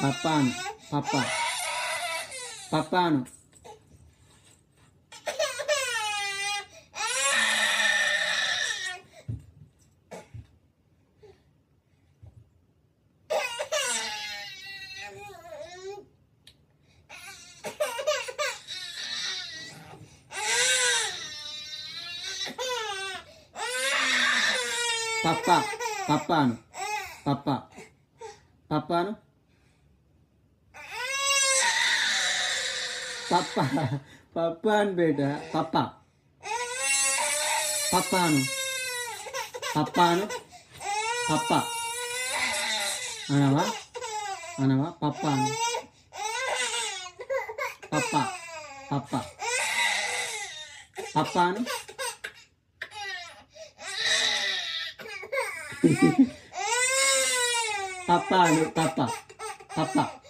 పప్పాను పప్ప పప్పాను పప్ప పప్పాను పప్ప పప్పాను పప్ప పప్పాను బేట పప్ప పప్పాను పప్పాను పప్ప అనవా అనవా పప్పాను పప్ప పప్ప పప్పాను పప్పాను పప్ప పప్ప